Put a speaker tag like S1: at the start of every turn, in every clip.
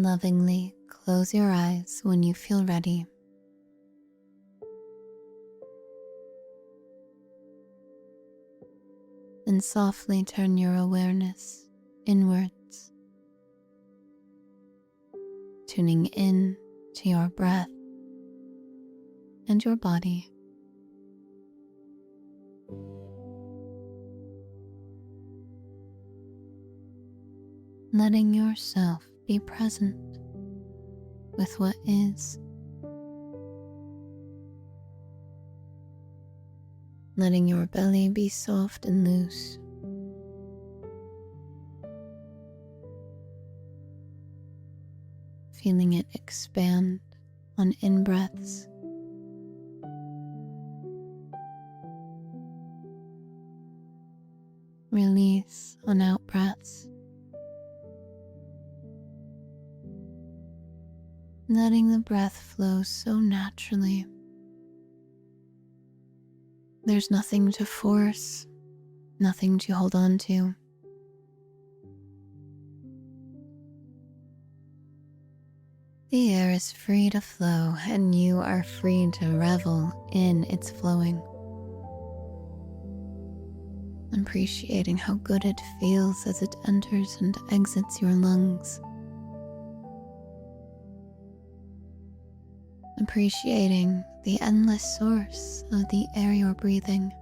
S1: Lovingly close your eyes when you feel ready. And softly turn your awareness inwards, tuning in to your breath and your body. Letting yourself be present with what is. Letting your belly be soft and loose. Feeling it expand on in-breaths. Release on out-breaths. Letting the breath flow so naturally. There's nothing to force, nothing to hold on to. The air is free to flow, and you are free to revel in its flowing. Appreciating how good it feels as it enters and exits your lungs. Appreciating the endless source of the air you're breathing.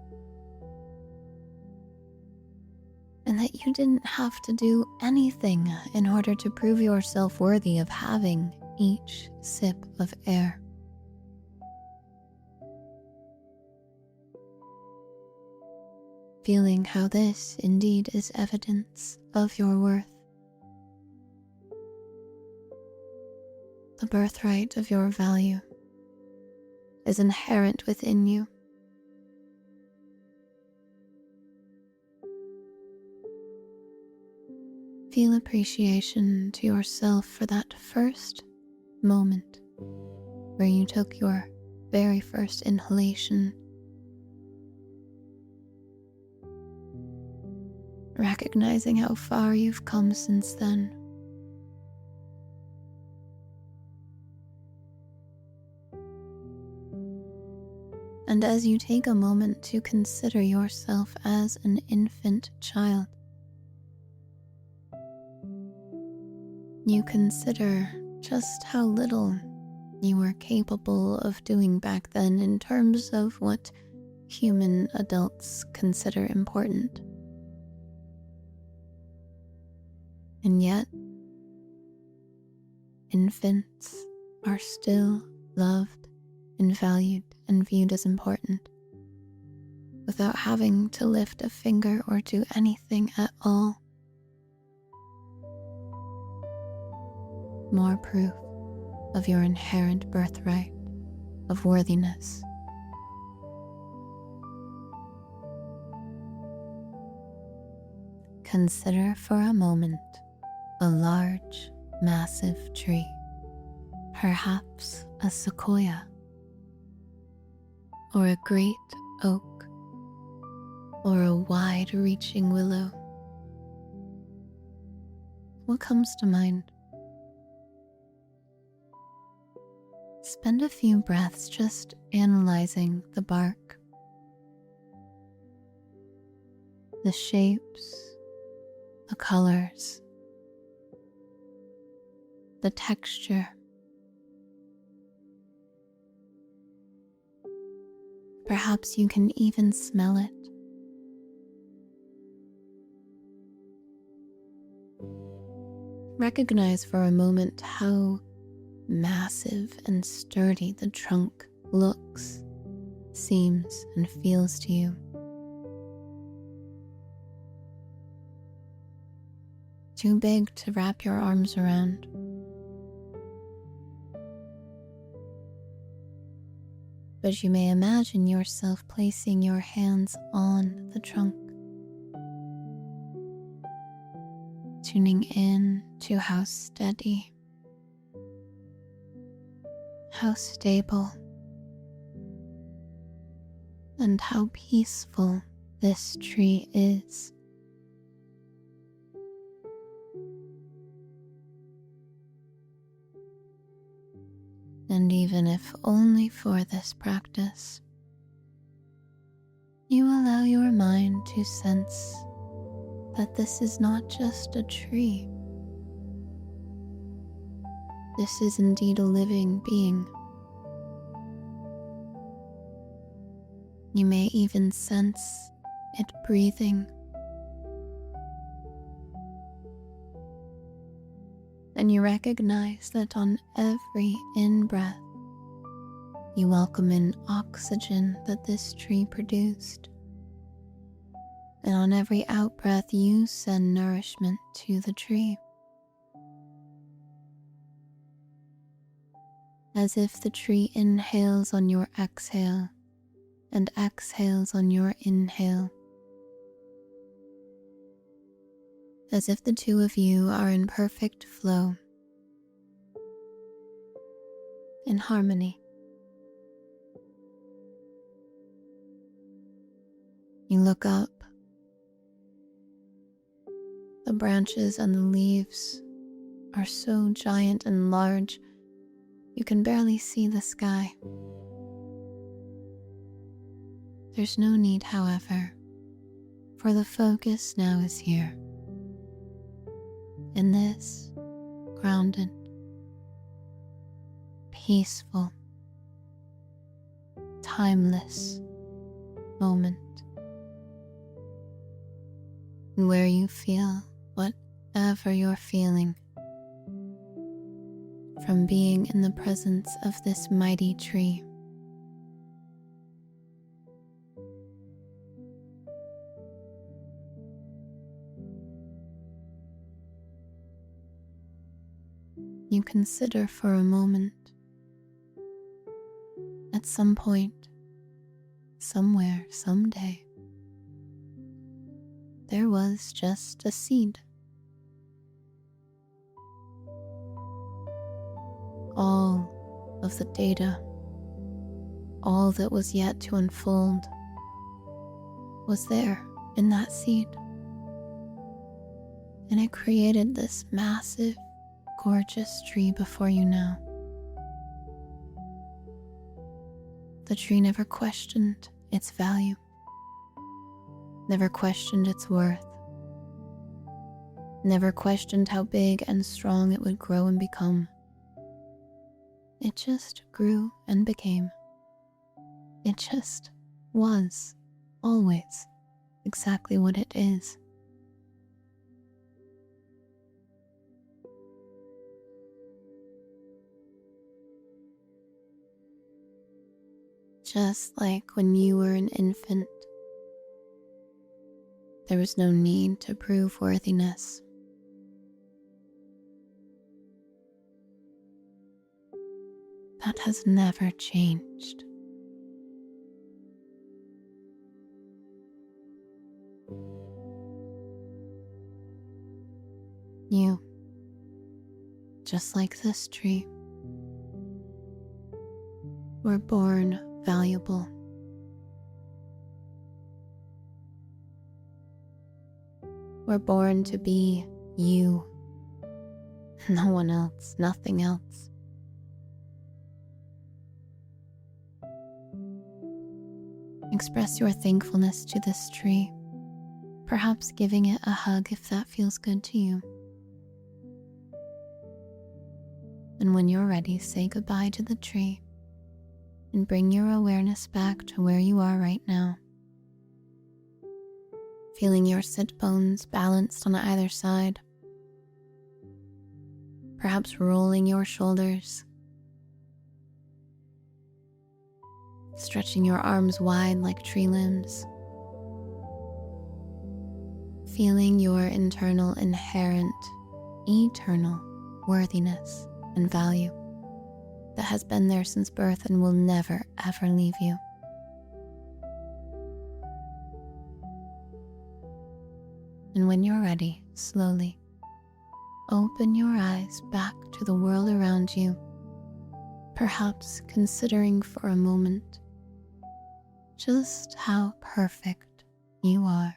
S1: And that you didn't have to do anything in order to prove yourself worthy of having each sip of air. Feeling how this indeed is evidence of your worth. The birthright of your value is inherent within you. Feel appreciation to yourself for that first moment where you took your very first inhalation. Recognizing how far you've come since then. And as you take a moment to consider yourself as an infant child, you consider just how little you were capable of doing back then in terms of what human adults consider important. And yet, infants are still loved and valued and viewed as important, without having to lift a finger or do anything at all. More proof of your inherent birthright of worthiness. Consider for a moment a large, massive tree, perhaps a sequoia, or a great oak, or a wide-reaching willow. What comes to mind? Spend a few breaths just analyzing the bark, the shapes, the colors, the texture. Perhaps you can even smell it. Recognize for a moment how massive and sturdy the trunk looks, seems, and feels to you. Too big to wrap your arms around. But you may imagine yourself placing your hands on the trunk, tuning in to how steady, how stable, and how peaceful this tree is. And even if only for this practice, you allow your mind to sense that this is not just a tree. This is indeed a living being. You may even sense it breathing. And you recognize that on every in-breath, you welcome in oxygen that this tree produced. And on every out-breath, you send nourishment to the tree. As if the tree inhales on your exhale and exhales on your inhale. As if the two of you are in perfect flow, in harmony. You look up. The branches and the leaves are so giant and large, you can barely see the sky. There's no need, however, for the focus now is here. In this grounded, peaceful, timeless moment, where you feel whatever you're feeling from being in the presence of this mighty tree. You consider for a moment, at some point, somewhere, someday, there was just a seed. All of the data, all that was yet to unfold, was there in that seed. And it created this massive, gorgeous tree before you now. The tree never questioned its value, never questioned its worth, never questioned how big and strong it would grow and become. It just grew and became. It just was, always, exactly what it is. Just like when you were an infant, there was no need to prove worthiness. That has never changed. You, just like this tree, were born valuable. Were born to be you. No one else, nothing else. Express your thankfulness to this tree, perhaps giving it a hug if that feels good to you. And when you're ready, say goodbye to the tree and bring your awareness back to where you are right now. Feeling your sit bones balanced on either side, perhaps rolling your shoulders, stretching your arms wide like tree limbs, feeling your internal, inherent, eternal worthiness and value that has been there since birth and will never, ever leave you. And when you're ready, slowly open your eyes back to the world around you, perhaps considering for a moment just how perfect you are.